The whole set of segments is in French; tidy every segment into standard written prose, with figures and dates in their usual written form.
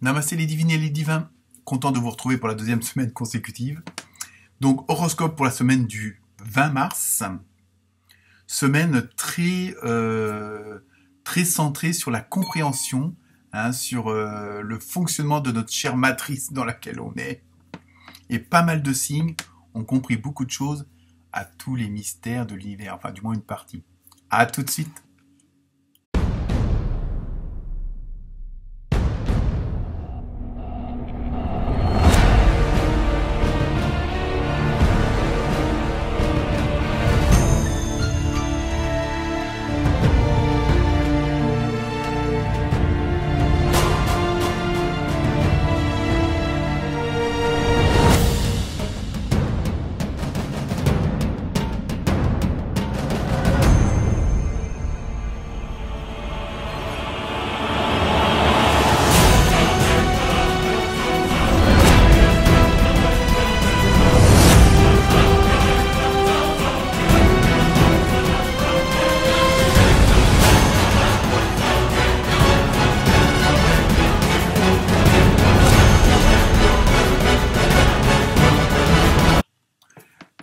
Namasté les divines et les divins, content de vous retrouver pour la deuxième semaine consécutive. Donc horoscope pour la semaine du 20 mars, semaine très centrée sur la compréhension, sur le fonctionnement de notre chère matrice dans laquelle on est. Et pas mal de signes ont compris beaucoup de choses à tous les mystères de l'univers, enfin du moins une partie. À tout de suite.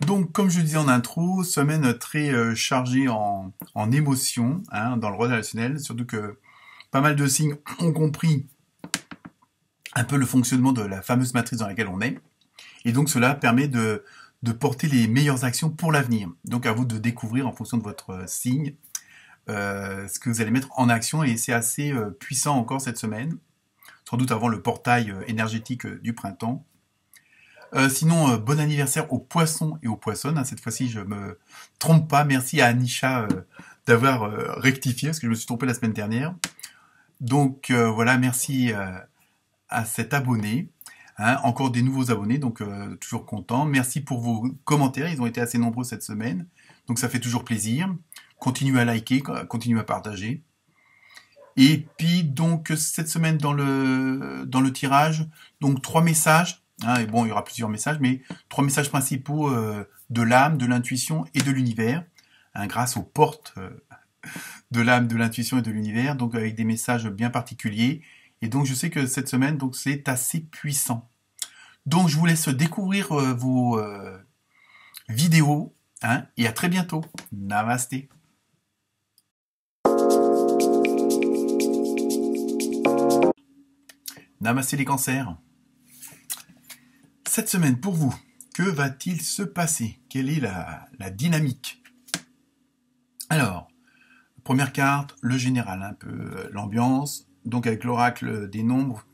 Donc, comme je disais en intro, semaine très chargée en émotions, dans le relationnel, surtout que pas mal de signes ont compris un peu le fonctionnement de la fameuse matrice dans laquelle on est, et donc cela permet de porter les meilleures actions pour l'avenir. Donc à vous de découvrir en fonction de votre signe ce que vous allez mettre en action, et c'est assez puissant encore cette semaine, sans doute avant le portail énergétique du printemps. Sinon, bon anniversaire aux poissons et aux poissonnes. Cette fois-ci, je me trompe pas. Merci à Anisha d'avoir rectifié, parce que je me suis trompé la semaine dernière. Donc voilà, merci à cet abonné. Encore des nouveaux abonnés, donc toujours content. Merci pour vos commentaires, ils ont été assez nombreux cette semaine. Donc ça fait toujours plaisir. Continuez à liker, continuez à partager. Et puis donc cette semaine dans le tirage, donc 3 messages. Et bon, il y aura plusieurs messages, mais 3 messages principaux de l'âme, de l'intuition et de l'univers, grâce aux portes de l'âme, de l'intuition et de l'univers, donc avec des messages bien particuliers. Et donc je sais que cette semaine, donc c'est assez puissant. Donc je vous laisse découvrir vos vidéos, et à très bientôt. Namasté. Namasté les cancers. Cette semaine, pour vous, que va-t-il se passer? Quelle est la dynamique? Alors, première carte, le général, un peu l'ambiance. Donc avec l'oracle des nombres,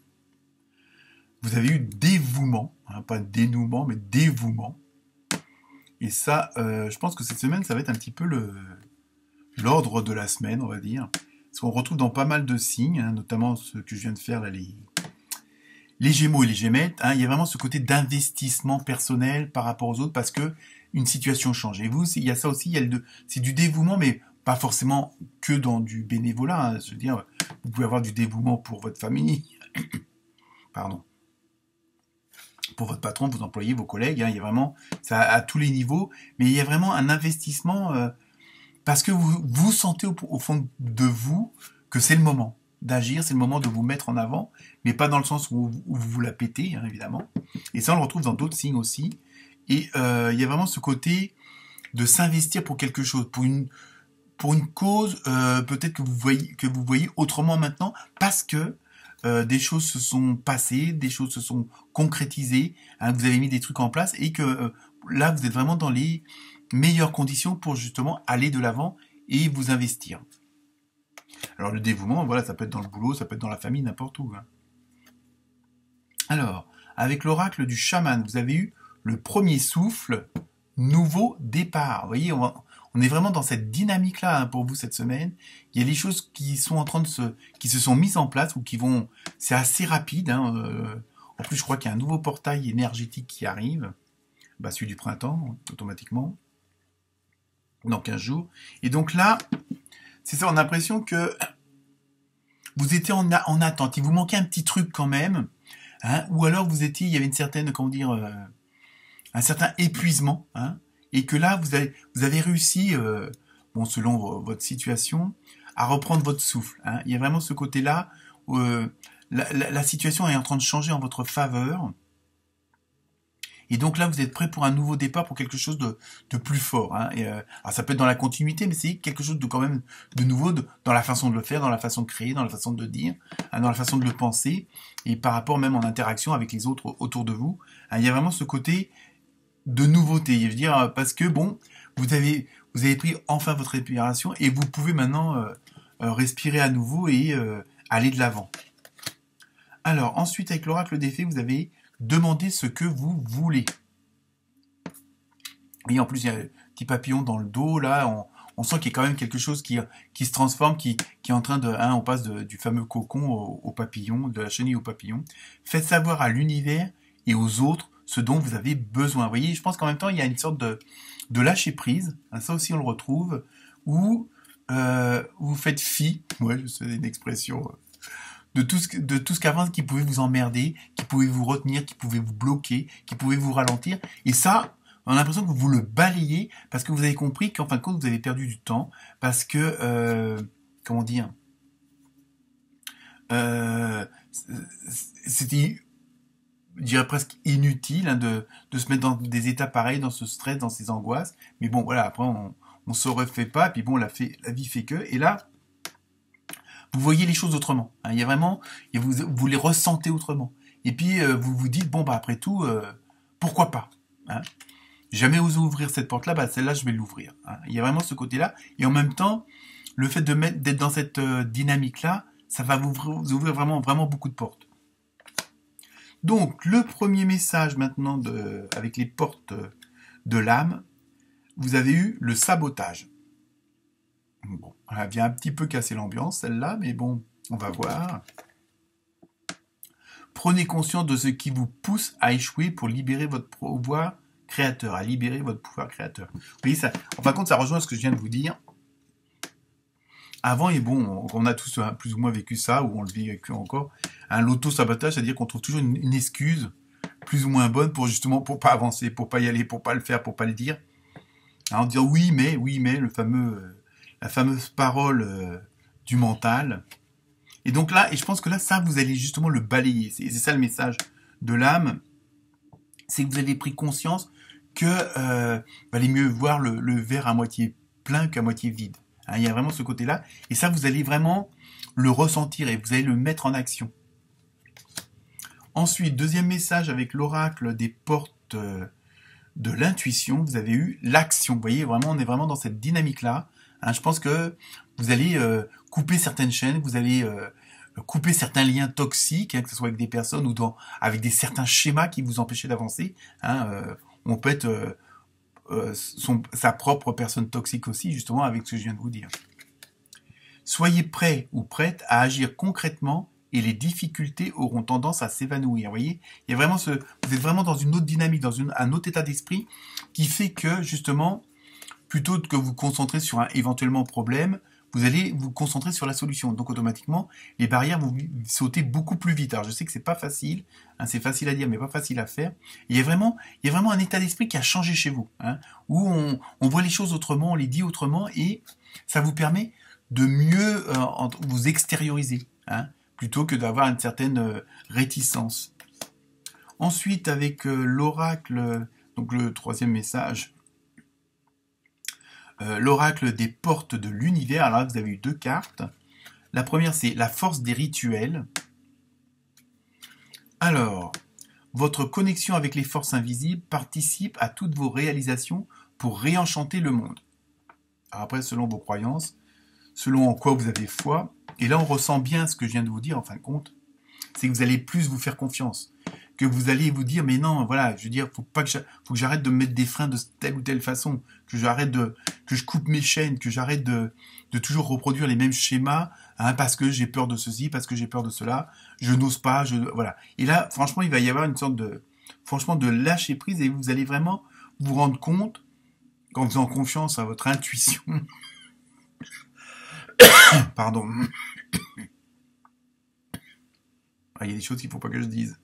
vous avez eu dévouement, pas dénouement, mais dévouement. Et ça, je pense que cette semaine, ça va être un petit peu l'ordre de la semaine, on va dire. Parce qu'on retrouve dans pas mal de signes, notamment ceux que je viens de faire, là, les Gémeaux et les Gémettes, il y a vraiment ce côté d'investissement personnel par rapport aux autres, parce que une situation change. Et vous, il y a ça aussi, c'est du dévouement, mais pas forcément que dans du bénévolat. Je veux dire, vous pouvez avoir du dévouement pour votre famille, pardon, pour votre patron, vos employés, vos collègues. Il y a vraiment ça à tous les niveaux, mais il y a vraiment un investissement parce que vous sentez au fond de vous que c'est le moment d'agir, c'est le moment de vous mettre en avant, mais pas dans le sens où vous la pétez, évidemment. Et ça, on le retrouve dans d'autres signes aussi. Et il y a vraiment ce côté de s'investir pour quelque chose, pour une cause, peut-être que vous voyez autrement maintenant, parce que des choses se sont passées, des choses se sont concrétisées, vous avez mis des trucs en place, et que là, vous êtes vraiment dans les meilleures conditions pour justement aller de l'avant et vous investir. Alors le dévouement, voilà, ça peut être dans le boulot, ça peut être dans la famille, n'importe où. Alors, avec l'oracle du chaman, vous avez eu le premier souffle, nouveau départ. Vous voyez, on est vraiment dans cette dynamique-là pour vous cette semaine. Il y a des choses qui sont en train qui se sont mises en place ou qui vont, c'est assez rapide. En plus, je crois qu'il y a un nouveau portail énergétique qui arrive, celui du printemps, automatiquement, dans 15 jours. Et donc là, c'est ça, on a l'impression que vous étiez en attente. Il vous manquait un petit truc quand même, ou alors il y avait une certaine, un certain épuisement, et que là, vous avez réussi, selon votre situation, à reprendre votre souffle. Il y a vraiment ce côté-là, la situation est en train de changer en votre faveur. Et donc là, vous êtes prêt pour un nouveau départ, pour quelque chose de plus fort. Hein. Et, alors ça peut être dans la continuité, mais c'est quelque chose de quand même de nouveau dans la façon de le faire, dans la façon de créer, dans la façon de dire, hein, dans la façon de le penser, et par rapport même en interaction avec les autres autour de vous. Hein, il y a vraiment ce côté de nouveauté. Je veux dire, parce que bon, vous avez pris enfin votre respiration et vous pouvez maintenant respirer à nouveau et aller de l'avant. Alors ensuite, avec l'oracle des fées, vous avez demandé ce que vous voulez. Et en plus, il y a un petit papillon dans le dos, là, on sent qu'il y a quand même quelque chose qui se transforme, qui est en train de... Hein, on passe du fameux cocon au papillon, de la chenille au papillon. Faites savoir à l'univers et aux autres ce dont vous avez besoin. Vous voyez, je pense qu'en même temps, il y a une sorte de lâcher prise, hein, ça aussi on le retrouve, où vous faites fi, ouais, c'est une expression... de tout ce qu'avant qui pouvait vous emmerder, qui pouvait vous retenir, qui pouvait vous bloquer, qui pouvait vous ralentir. Et ça, on a l'impression que vous le balayez parce que vous avez compris qu'en fin de compte, vous avez perdu du temps parce que, comment dire, c'était, je dirais presque inutile hein, de se mettre dans des états pareils, dans ce stress, dans ces angoisses. Mais bon, voilà, après, on se refait pas. Et puis bon, la vie fait que. Et là, vous voyez les choses autrement. Hein. Il y a vraiment, vous les ressentez autrement. Et puis vous vous dites bon bah après tout, pourquoi pas. Hein. Jamais osé ouvrir cette porte-là, bah celle-là je vais l'ouvrir. Hein. Il y a vraiment ce côté-là. Et en même temps, le fait d'être dans cette dynamique-là, ça va vous ouvrir vraiment beaucoup de portes. Donc le premier message maintenant avec les portes de l'âme, vous avez eu le sabotage. Bon, elle vient un petit peu casser l'ambiance, celle-là, mais bon, on va voir. Prenez conscience de ce qui vous pousse à échouer pour libérer votre pouvoir créateur, à libérer votre pouvoir créateur. Vous voyez, ça, en fin de compte, ça rejoint ce que je viens de vous dire. Avant, et bon, on a tous plus ou moins vécu ça, ou on le vit encore, l'auto-sabotage, c'est-à-dire qu'on trouve toujours une excuse plus ou moins bonne pour justement, pour pas avancer, pour pas y aller, pour pas le faire, pour pas le dire. Alors, dire oui, mais, la fameuse parole du mental. Et donc là, et je pense que là, ça, vous allez justement le balayer. C'est ça le message de l'âme. C'est que vous avez pris conscience que valait mieux voir le verre à moitié plein qu'à moitié vide. Hein, il y a vraiment ce côté-là. Et ça, vous allez vraiment le ressentir et vous allez le mettre en action. Ensuite, deuxième message avec l'oracle des portes de l'intuition, vous avez eu l'action. Vous voyez, vraiment, on est vraiment dans cette dynamique-là. Hein, je pense que vous allez couper certaines chaînes, vous allez couper certains liens toxiques, hein, que ce soit avec des personnes ou avec certains schémas qui vous empêchaient d'avancer. Hein, on peut être sa propre personne toxique aussi, justement, avec ce que je viens de vous dire. Soyez prêts ou prêtes à agir concrètement et les difficultés auront tendance à s'évanouir. Vous voyez, il y a vraiment vous êtes vraiment dans une autre dynamique, dans un autre état d'esprit qui fait que, justement, plutôt que vous concentrer sur un éventuellement problème, vous allez vous concentrer sur la solution. Donc automatiquement, les barrières vont sauter beaucoup plus vite. Alors je sais que c'est pas facile, hein, c'est facile à dire mais pas facile à faire. Il y a vraiment un état d'esprit qui a changé chez vous, hein, où on voit les choses autrement, on les dit autrement et ça vous permet de mieux vous extérioriser, hein, plutôt que d'avoir une certaine réticence. Ensuite, avec l'oracle, donc le troisième message, l'oracle des portes de l'univers. Alors là, vous avez eu deux cartes. La première, c'est la force des rituels. Alors, votre connexion avec les forces invisibles participe à toutes vos réalisations pour réenchanter le monde. Alors après, selon vos croyances, selon en quoi vous avez foi, et là on ressent bien ce que je viens de vous dire en fin de compte, c'est que vous allez plus vous faire confiance, que vous allez vous dire mais non, voilà, je veux dire, faut que j'arrête de me mettre des freins de telle ou telle façon, que je coupe mes chaînes, que j'arrête de toujours reproduire les mêmes schémas, hein, parce que j'ai peur de ceci, parce que j'ai peur de cela, je n'ose pas, voilà. Et là, franchement, il va y avoir une sorte de lâcher prise et vous allez vraiment vous rendre compte, en faisant confiance à votre intuition, pardon. Il y a des choses qu'il ne faut pas que je dise.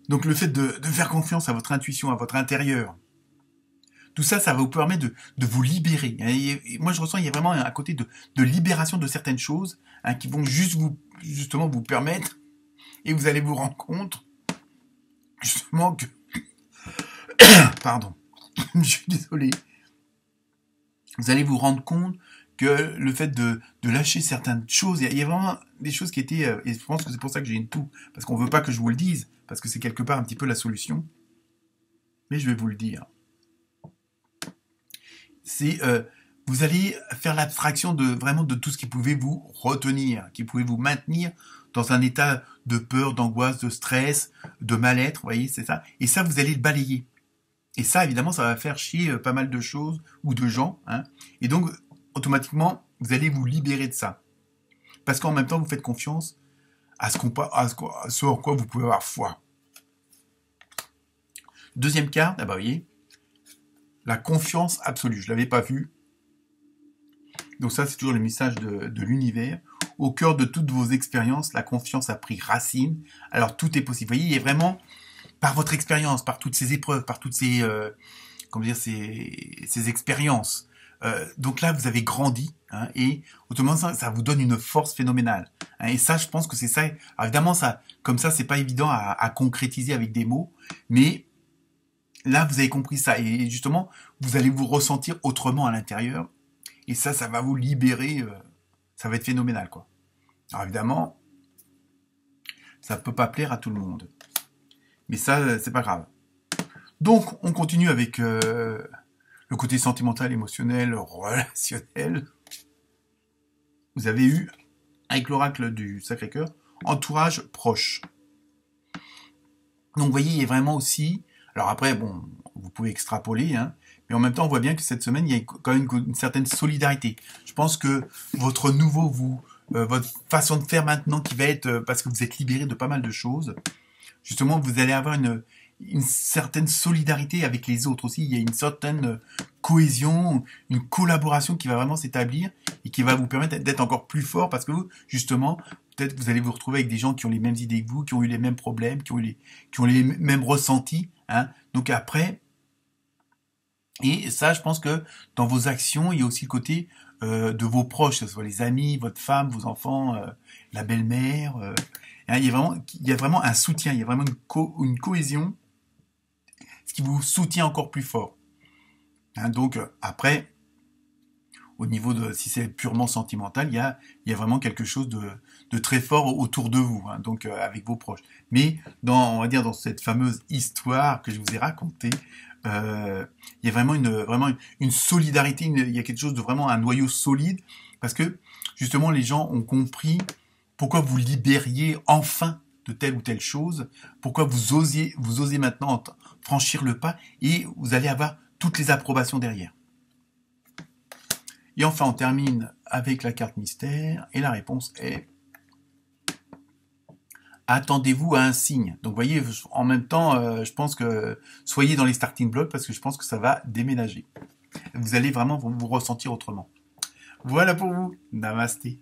Donc le fait de faire confiance à votre intuition, à votre intérieur, tout ça, ça va vous permettre de vous libérer. Et moi, je ressens, il y a vraiment un côté de libération de certaines choses hein, qui vont justement vous permettre, et vous allez vous rendre compte, justement, que... Pardon, je suis désolé. Vous allez vous rendre compte que le fait de lâcher certaines choses, il y a vraiment des choses qui étaient... et je pense que c'est pour ça que j'ai une toux, parce qu'on veut pas que je vous le dise, parce que c'est quelque part un petit peu la solution. Mais je vais vous le dire. C'est... vous allez faire l'abstraction vraiment de tout ce qui pouvait vous retenir, qui pouvait vous maintenir dans un état de peur, d'angoisse, de stress, de mal-être, vous voyez, c'est ça. Et ça, vous allez le balayer. Et ça, évidemment, ça va faire chier pas mal de choses ou de gens. Hein. Et donc, automatiquement, vous allez vous libérer de ça. Parce qu'en même temps, vous faites confiance à ce en quoi vous pouvez avoir foi. Deuxième carte, ah bah, vous voyez, la confiance absolue. Je ne l'avais pas vue. Donc ça, c'est toujours le message de l'univers. Au cœur de toutes vos expériences, la confiance a pris racine. Alors, tout est possible. Vous voyez, il y a vraiment... par votre expérience, par toutes ces épreuves, par toutes ces, ces expériences. Donc là, vous avez grandi, hein, et automatiquement, ça vous donne une force phénoménale. Hein, et ça, je pense que c'est ça. Alors, évidemment, ça, comme ça, c'est pas évident à concrétiser avec des mots, mais là, vous avez compris ça. Et justement, vous allez vous ressentir autrement à l'intérieur. Et ça va vous libérer. Ça va être phénoménal, quoi. Alors évidemment, ça peut pas plaire à tout le monde. Mais ça, c'est pas grave. Donc, on continue avec le côté sentimental, émotionnel, relationnel. Vous avez eu, avec l'oracle du Sacré-Cœur, entourage proche. Donc, vous voyez, il y a vraiment aussi... Alors après, bon, vous pouvez extrapoler, hein, mais en même temps, on voit bien que cette semaine, il y a quand même une certaine solidarité. Je pense que votre votre façon de faire maintenant, qui va être... parce que vous êtes libéré de pas mal de choses... Justement, vous allez avoir une certaine solidarité avec les autres aussi. Il y a une certaine cohésion, une collaboration qui va vraiment s'établir et qui va vous permettre d'être encore plus fort parce que vous, justement, peut-être vous allez vous retrouver avec des gens qui ont les mêmes idées que vous, qui ont eu les mêmes problèmes, qui ont les mêmes ressentis. Hein. Donc après, et ça, je pense que dans vos actions, il y a aussi le côté de vos proches, que ce soit les amis, votre femme, vos enfants, la belle-mère... Hein, il y a vraiment un soutien, il y a vraiment une cohésion, ce qui vous soutient encore plus fort. Hein, donc après, au niveau de si c'est purement sentimental, il y a vraiment quelque chose de très fort autour de vous, hein, donc avec vos proches. Mais on va dire dans cette fameuse histoire que je vous ai racontée, il y a vraiment une solidarité, il y a quelque chose de vraiment un noyau solide, parce que justement les gens ont compris pourquoi vous libériez enfin de telle ou telle chose, pourquoi vous osez maintenant franchir le pas, et vous allez avoir toutes les approbations derrière. Et enfin, on termine avec la carte mystère, et la réponse est attendez-vous à un signe. Donc, vous voyez, en même temps, je pense que soyez dans les starting blocks, parce que je pense que ça va déménager. Vous allez vraiment vous ressentir autrement. Voilà pour vous. Namasté.